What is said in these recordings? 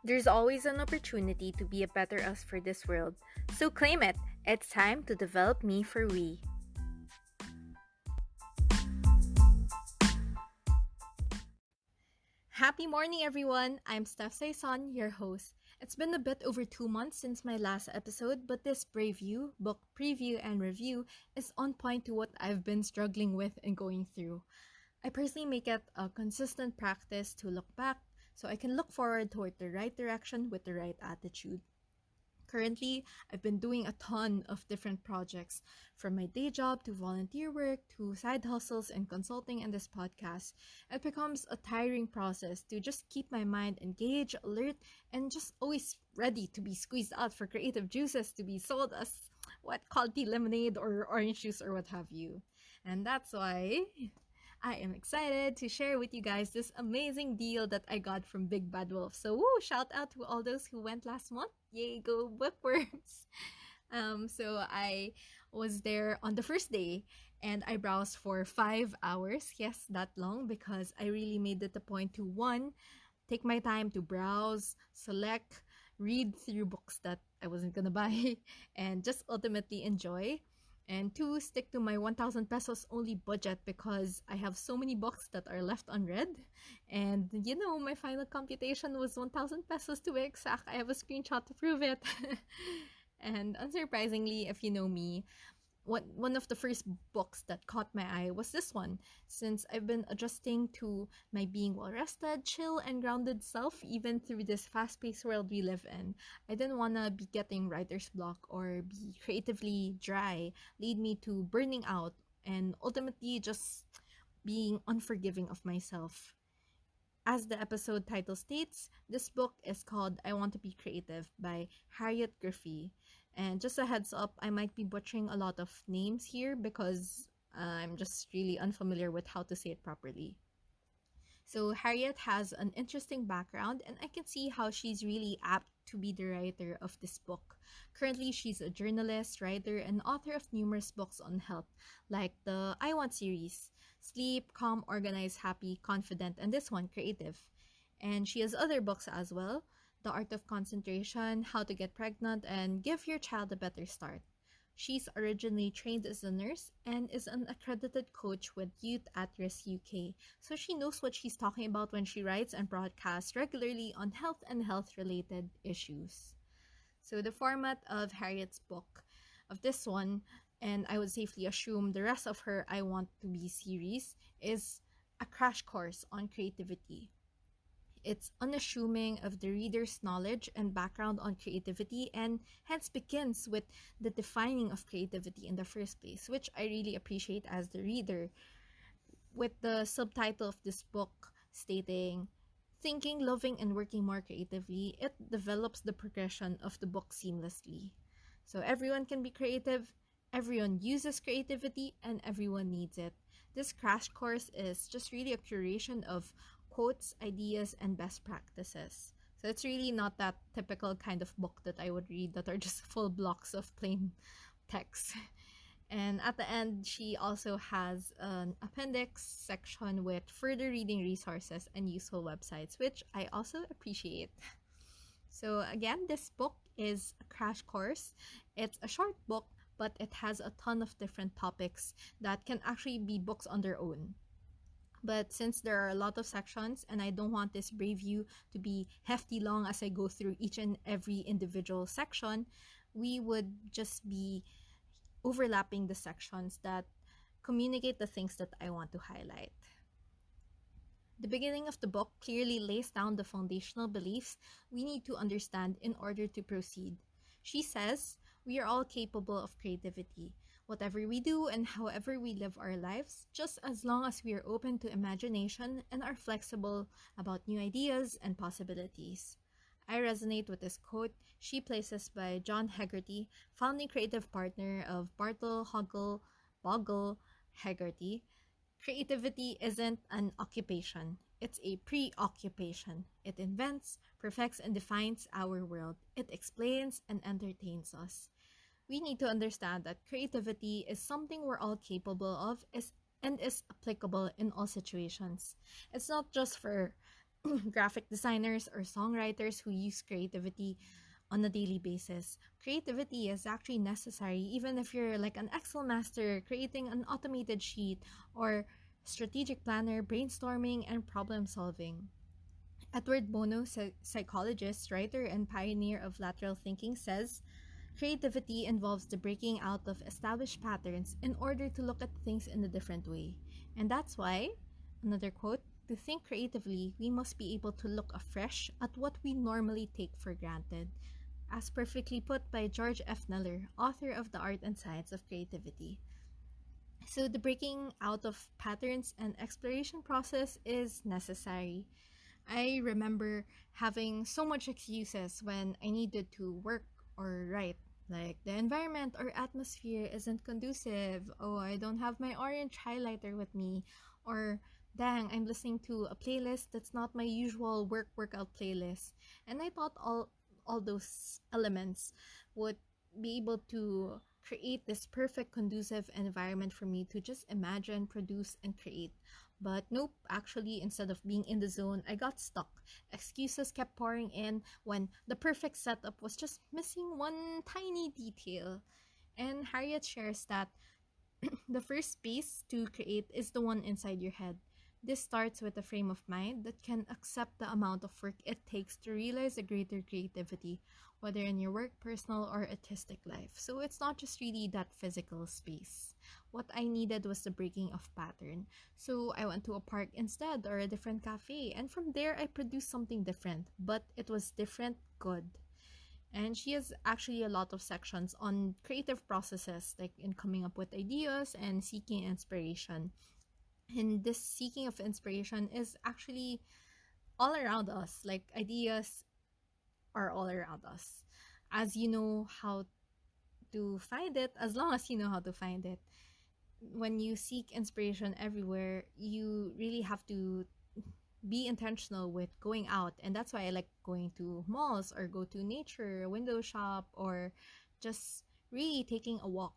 There's always an opportunity to be a better us for this world, so claim it. It's time to develop me for we. Happy morning, everyone! I'm Steph Sayson, your host. It's been a bit over 2 months since my last episode, but this Breview, book preview and review, is on point to what I've been struggling with and going through. I personally make it a consistent practice to look back so I can look forward toward the right direction with the right attitude. Currently, I've been doing a ton of different projects, from my day job to volunteer work to side hustles and consulting and this podcast. It becomes a tiring process to just keep my mind engaged, alert, and just always ready to be squeezed out for creative juices to be sold as what quality lemonade or orange juice or what have you. And that's why I am excited to share with you guys this amazing deal that I got from Big Bad Wolf. So, woo, shout out to all those who went last month. Yay, go bookworms! So I was there on the first day and I browsed for 5 hours. Yes, that long, because I really made it a point to one, take my time to browse, select, read through books that I wasn't gonna buy, and just ultimately enjoy. And two, stick to my 1,000 pesos only budget because I have so many books that are left unread. And my final computation was 1,000 pesos to be exact. I have a screenshot to prove it. And unsurprisingly, if you know me, one of the first books that caught my eye was this one, since I've been adjusting to my being well rested, chill, and grounded self even through this fast paced world we live in. I didn't want to be getting writer's block or be creatively dry, lead me to burning out, and ultimately just being unforgiving of myself. As the episode title states, this book is called I Want to Be Creative by Harriet Griffey. And just a heads up, I might be butchering a lot of names here because I'm just really unfamiliar with how to say it properly. So Harriet has an interesting background, and I can see how she's really apt to be the writer of this book. Currently, she's a journalist, writer, and author of numerous books on health, like the I Want series, Sleep, Calm, Organized, Happy, Confident, and this one, Creative. And she has other books as well, The Art of Concentration, How to Get Pregnant, and Give Your Child a Better Start. She's originally trained as a nurse and is an accredited coach with Youth at Risk UK, so she knows what she's talking about when she writes and broadcasts regularly on health and health related issues. So, the format of Harriet's book, of this one, and I would safely assume the rest of her I Want to Be series, is a crash course on creativity. It's unassuming of the reader's knowledge and background on creativity, and hence begins with the defining of creativity in the first place, which I really appreciate as the reader, with the subtitle of this book stating Thinking, Loving, and Working More Creatively. It develops the progression of the book seamlessly. So everyone can be creative, everyone uses creativity, and everyone needs it. This crash course is just really a curation of quotes, ideas, and best practices. So it's really not that typical kind of book that I would read that are just full blocks of plain text. And at the end, she also has an appendix section with further reading resources and useful websites, which I also appreciate. So again, this book is a crash course. It's a short book, but it has a ton of different topics that can actually be books on their own. But since there are a lot of sections and I don't want this Breview to be hefty long as I go through each and every individual section, we would just be overlapping the sections that communicate the things that I want to highlight. The beginning of the book clearly lays down the foundational beliefs we need to understand in order to proceed. She says, we are all capable of creativity, whatever we do and however we live our lives, just as long as we are open to imagination and are flexible about new ideas and possibilities. I resonate with this quote she places by John Hegarty, founding creative partner of Bartle, Hoggle, Boggle, Hegarty. Creativity isn't an occupation, it's a preoccupation. It invents, perfects, and defines our world. It explains and entertains us. We need to understand that creativity is something we're all capable of and is applicable in all situations. It's not just for graphic designers or songwriters who use creativity on a daily basis. Creativity is actually necessary even if you're like an Excel master creating an automated sheet or strategic planner, brainstorming, and problem solving. Edward Bono, psychologist, writer, and pioneer of lateral thinking, says creativity involves the breaking out of established patterns in order to look at things in a different way. And that's why, another quote, to think creatively, we must be able to look afresh at what we normally take for granted. As perfectly put by George F. Neller, author of The Art and Science of Creativity. So, the breaking out of patterns and exploration process is necessary. I remember having so much excuses when I needed to work or write. Like, the environment or atmosphere isn't conducive. Oh, I don't have my orange highlighter with me. Or, dang, I'm listening to a playlist that's not my usual workout playlist. And I thought all those elements would be able to create this perfect conducive environment for me to just imagine, produce, and create. But nope, actually, instead of being in the zone, I got stuck. Excuses kept pouring in when the perfect setup was just missing one tiny detail. And Harriet shares that the first space to create is the one inside your head. This starts with a frame of mind that can accept the amount of work it takes to realize a greater creativity, whether in your work, personal, or artistic life. So it's not just really that physical space. What I needed was the breaking of pattern. So I went to a park instead or a different cafe, and from there I produced something different, but it was different good. And she has actually a lot of sections on creative processes, like in coming up with ideas and seeking inspiration. And this seeking of inspiration is actually all around us. Like, ideas are all around us. As you know how to find it, as long as you know how to find it. When you seek inspiration everywhere, you really have to be intentional with going out. And that's why I like going to malls or go to nature, window shop, or just really taking a walk,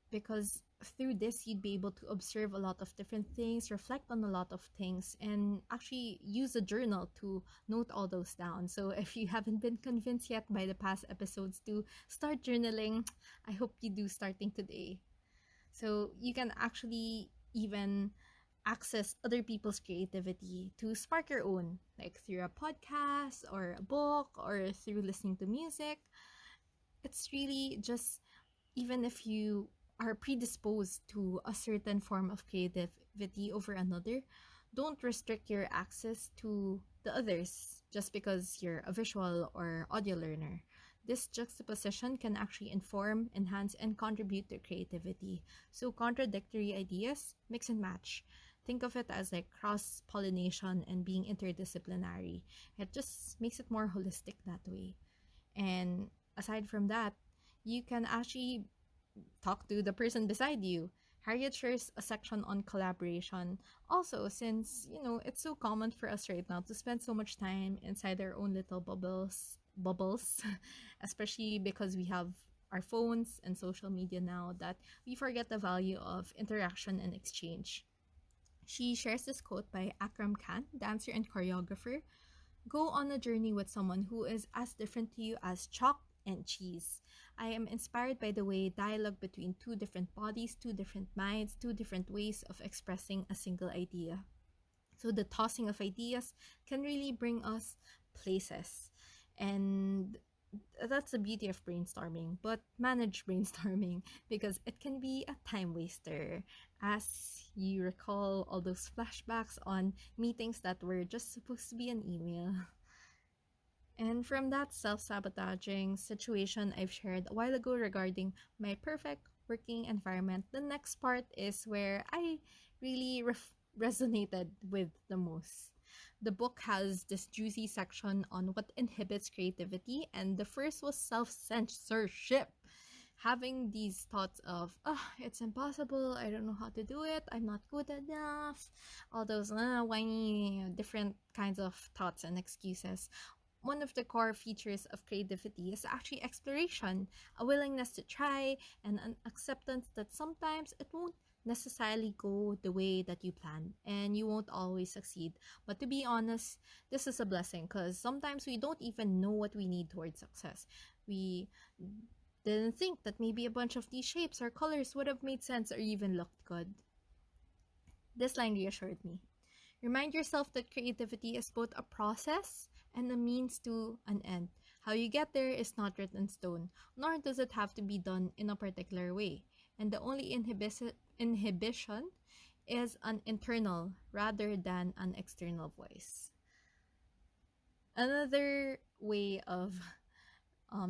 because through this you'd be able to observe a lot of different things, reflect on a lot of things, and actually use a journal to note all those down. So if you haven't been convinced yet by the past episodes to start journaling, I hope you do starting today. So you can actually even access other people's creativity to spark your own, like through a podcast or a book or through listening to music. It's really just, even if you are predisposed to a certain form of creativity over another, don't restrict your access to the others just because you're a visual or audio learner. This juxtaposition can actually inform, enhance, and contribute to creativity. So, contradictory ideas, mix and match. Think of it as like cross pollination and being interdisciplinary. It just makes it more holistic that way. And aside from that, you can actually talk to the person beside you. Harriet shares a section on collaboration. Also, since, it's so common for us right now to spend so much time inside our own little bubbles, especially because we have our phones and social media now, that we forget the value of interaction and exchange. She shares this quote by Akram Khan, dancer and choreographer. Go on a journey with someone who is as different to you as chalk and cheese. I am inspired by the way dialogue between two different bodies, two different minds, two different ways of expressing a single idea. So the tossing of ideas can really bring us places. And that's the beauty of brainstorming, but manage brainstorming because it can be a time waster. As you recall all those flashbacks on meetings that were just supposed to be an email. And from that self-sabotaging situation I've shared a while ago regarding my perfect working environment, the next part is where I really resonated with the most. The book has this juicy section on what inhibits creativity, and the first was self-censorship. Having these thoughts of, it's impossible, I don't know how to do it, I'm not good enough, all those whiny, different kinds of thoughts and excuses. One of the core features of creativity is actually exploration, a willingness to try, and an acceptance that sometimes it won't necessarily go the way that you planned, and you won't always succeed. But to be honest, this is a blessing because sometimes we don't even know what we need towards success. We didn't think that maybe a bunch of these shapes or colors would have made sense or even looked good. This line reassured me. Remind yourself that creativity is both a process and a means to an end. How you get there is not written in stone, nor does it have to be done in a particular way. And the only inhibition is an internal rather than an external voice. Another way of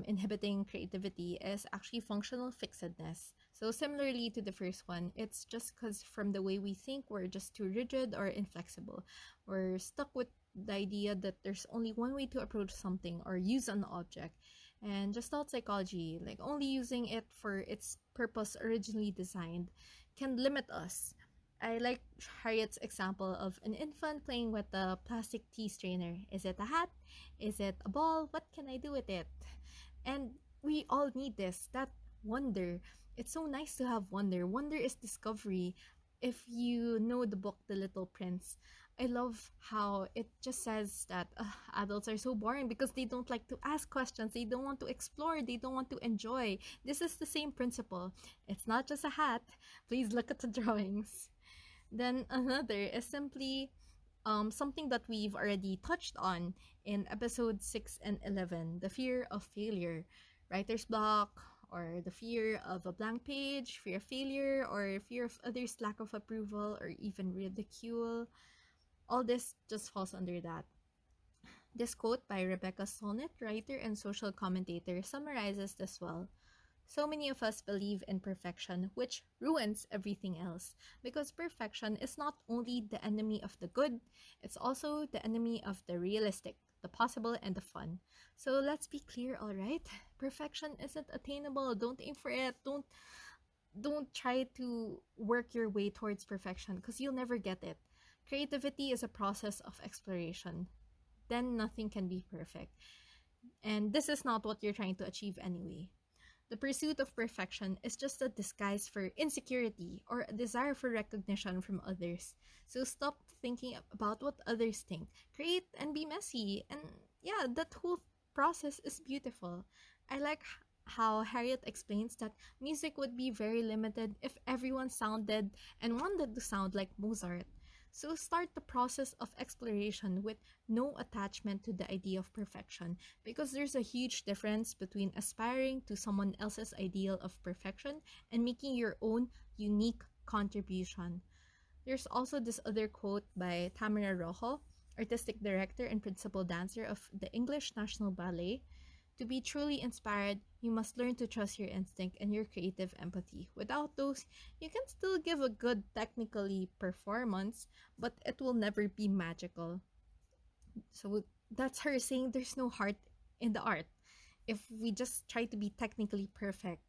inhibiting creativity is actually functional fixedness. So, similarly to the first one, it's just because from the way we think, we're just too rigid or inflexible. We're stuck with the idea that there's only one way to approach something or use an object. And just thought psychology, like only using it for its purpose originally designed, can limit us. I like Harriet's example of an infant playing with a plastic tea strainer. Is it a hat? Is it a ball? What can I do with it? And we all need this, that wonder. It's so nice to have wonder. Wonder is discovery. If you know the book The Little Prince, I love how it just says that adults are so boring because they don't like to ask questions, they don't want to explore, they don't want to enjoy. This is the same principle. It's not just a hat. Please look at the drawings. Then another is simply something that we've already touched on in episode 6 and 11, the fear of failure, writer's block, or the fear of a blank page, fear of failure, or fear of others' lack of approval, or even ridicule. All this just falls under that. This quote by Rebecca Solnit, writer and social commentator, summarizes this well. So many of us believe in perfection, which ruins everything else. Because perfection is not only the enemy of the good, it's also the enemy of the realistic, the possible, and the fun. So let's be clear, alright? Perfection isn't attainable. Don't aim for it. Don't try to work your way towards perfection because you'll never get it. Creativity is a process of exploration. Then nothing can be perfect. And this is not what you're trying to achieve anyway. The pursuit of perfection is just a disguise for insecurity or a desire for recognition from others. So stop thinking about what others think. Create and be messy. And yeah, that whole process is beautiful. I like how Harriet explains that music would be very limited if everyone sounded and wanted to sound like Mozart. So start the process of exploration with no attachment to the idea of perfection, because there's a huge difference between aspiring to someone else's ideal of perfection and making your own unique contribution. There's also this other quote by Tamara Rojo, artistic director and principal dancer of the English National Ballet. To be truly inspired, you must learn to trust your instinct and your creative empathy. Without those, you can still give a good technically performance, but it will never be magical. So that's her saying there's no heart in the art if we just try to be technically perfect.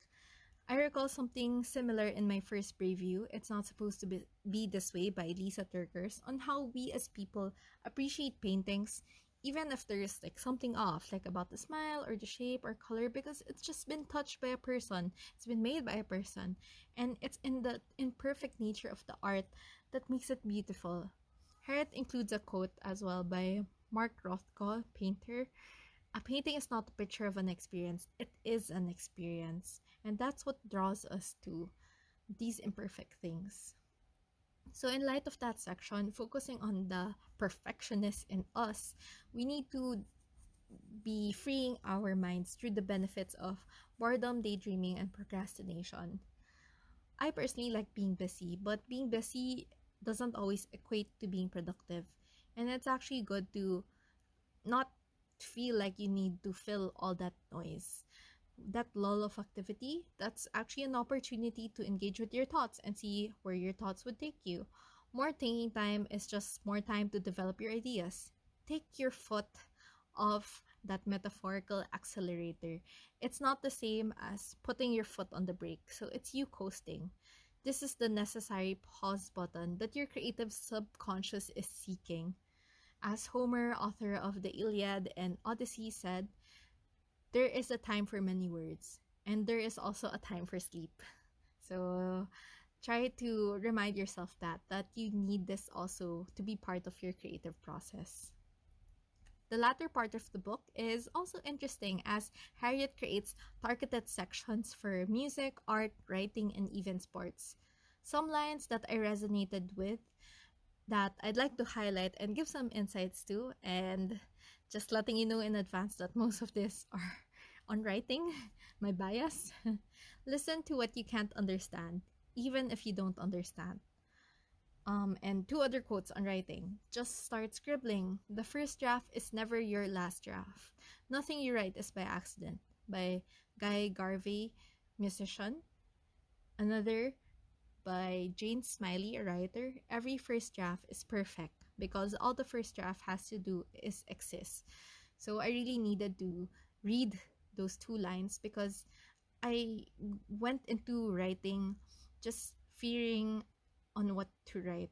I recall something similar in my first Breview, It's Not Supposed to Be This Way by Lisa Turkers, on how we as people appreciate paintings even if there's like something off, like about the smile or the shape or color, because it's just been touched by a person, it's been made by a person, and it's in the imperfect nature of the art that makes it beautiful. Harriet includes a quote as well by Mark Rothko, painter. A painting is not a picture of an experience, it is an experience. And that's what draws us to these imperfect things. So, in light of that section, focusing on the perfectionist in us, we need to be freeing our minds through the benefits of boredom, daydreaming, and procrastination. I personally like being busy, but being busy doesn't always equate to being productive. And it's actually good to not feel like you need to fill all that noise. That lull of activity, that's actually an opportunity to engage with your thoughts and see where your thoughts would take you. More thinking time is just more time to develop your ideas. Take your foot off that metaphorical accelerator. It's not the same as putting your foot on the brake, so it's you coasting. This is the necessary pause button that your creative subconscious is seeking. As Homer, author of the Iliad and Odyssey, said, there is a time for many words, and there is also a time for sleep. So try to remind yourself that you need this also to be part of your creative process. The latter part of the book is also interesting as Harriet creates targeted sections for music, art, writing, and even sports. Some lines that I resonated with that I'd like to highlight and give some insights to, and just letting you know in advance that most of this are on writing, my bias. Listen to what you can't understand, even if you don't understand. And two other quotes on writing. Just start scribbling. The first draft is never your last draft. Nothing you write is by accident. By Guy Garvey, musician. Another by Jane Smiley, a writer. Every first draft is perfect because all the first draft has to do is exist. So I really needed to read those two lines because I went into writing just fearing on what to write.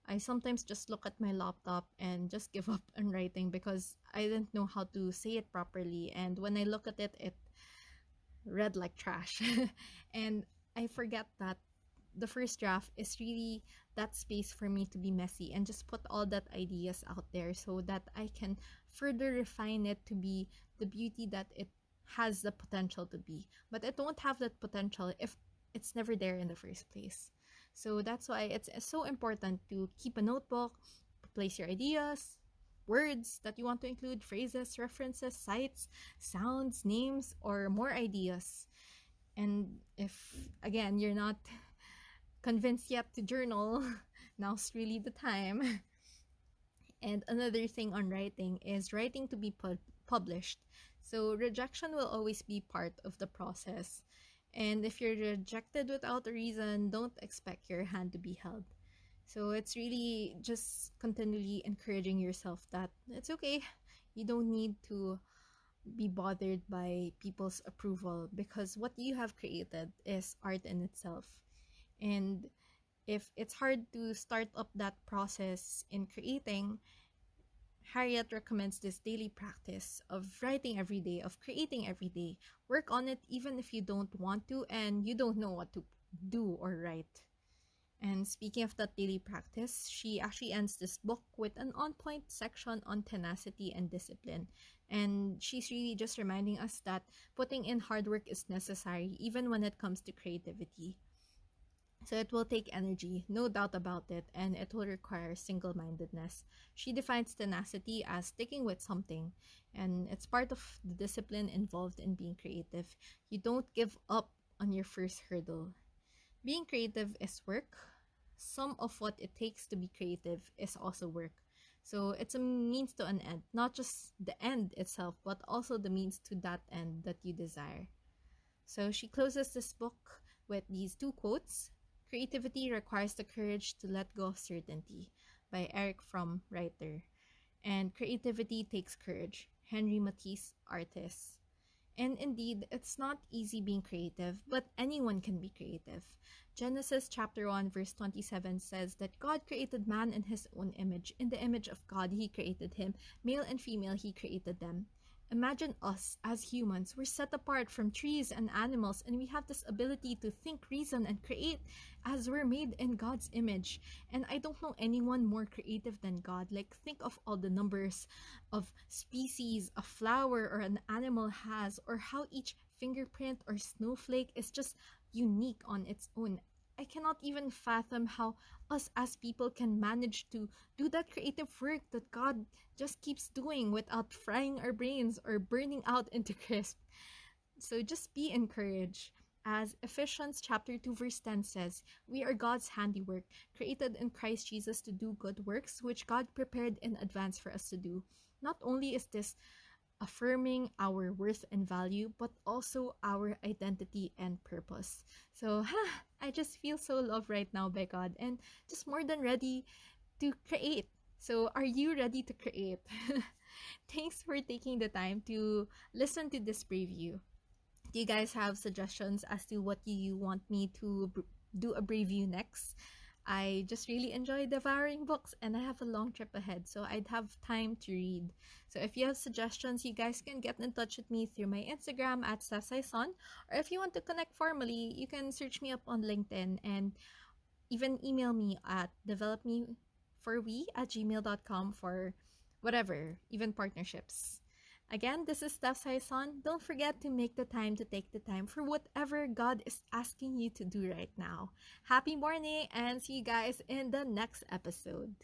I sometimes just look at my laptop and just give up on writing because I didn't know how to say it properly. And when I look at it, it read like trash. And I forget that the first draft is really that space for me to be messy and just put all that ideas out there so that I can further refine it to be the beauty that it has the potential to be. But it won't have that potential if it's never there in the first place. So that's why it's so important to keep a notebook, place your ideas, words that you want to include, phrases, references, sites, sounds, names, or more ideas. And if, again, you're not convinced yet to journal, now's really the time. And another thing on writing is writing to be published. So rejection will always be part of the process. And if you're rejected without a reason, don't expect your hand to be held. So it's really just continually encouraging yourself that it's okay. You don't need to be bothered by people's approval because what you have created is art in itself. And if it's hard to start up that process in creating, Harriet recommends this daily practice of writing every day, of creating every day. Work on it even if you don't want to and you don't know what to do or write. And speaking of that daily practice, she actually ends this book with an on-point section on tenacity and discipline. And she's really just reminding us that putting in hard work is necessary even when it comes to creativity. So it will take energy, no doubt about it, and it will require single-mindedness. She defines tenacity as sticking with something, and it's part of the discipline involved in being creative. You don't give up on your first hurdle. Being creative is work. Some of what it takes to be creative is also work. So it's a means to an end, not just the end itself, but also the means to that end that you desire. So she closes this book with these two quotes. Creativity requires the courage to let go of certainty by Eric Fromm, writer. And creativity takes courage. Henry Matisse, artist. And indeed, it's not easy being creative, but anyone can be creative. Genesis chapter 1 verse 27 says that God created man in his own image. In the image of God, he created him. Male and female, he created them. Imagine us as humans. We're set apart from trees and animals, and we have this ability to think, reason, and create as we're made in God's image. And I don't know anyone more creative than God. Like, think of all the numbers of species a flower or an animal has, or how each fingerprint or snowflake is just unique on its own. I cannot even fathom how us as people can manage to do that creative work that God just keeps doing without frying our brains or burning out into crisp. So just be encouraged. As Ephesians chapter 2 verse 10 says, we are God's handiwork, created in Christ Jesus to do good works, which God prepared in advance for us to do. Not only is this affirming our worth and value, but also our identity and purpose. So I just feel so loved right now by God and just more than ready to create. So are you ready to create? Thanks for taking the time to listen to this preview. Do you guys have suggestions as to what you want me to do a preview next? I just really enjoy devouring books and I have a long trip ahead, so I'd have time to read. So if you have suggestions, you guys can get in touch with me through my Instagram at Sayson, or if you want to connect formally, you can search me up on LinkedIn. And even email me at developmeforwe@gmail.com for whatever, even partnerships. Again, this is Steph Sayson. Don't forget to make the time to take the time for whatever God is asking you to do right now. Happy morning and see you guys in the next episode.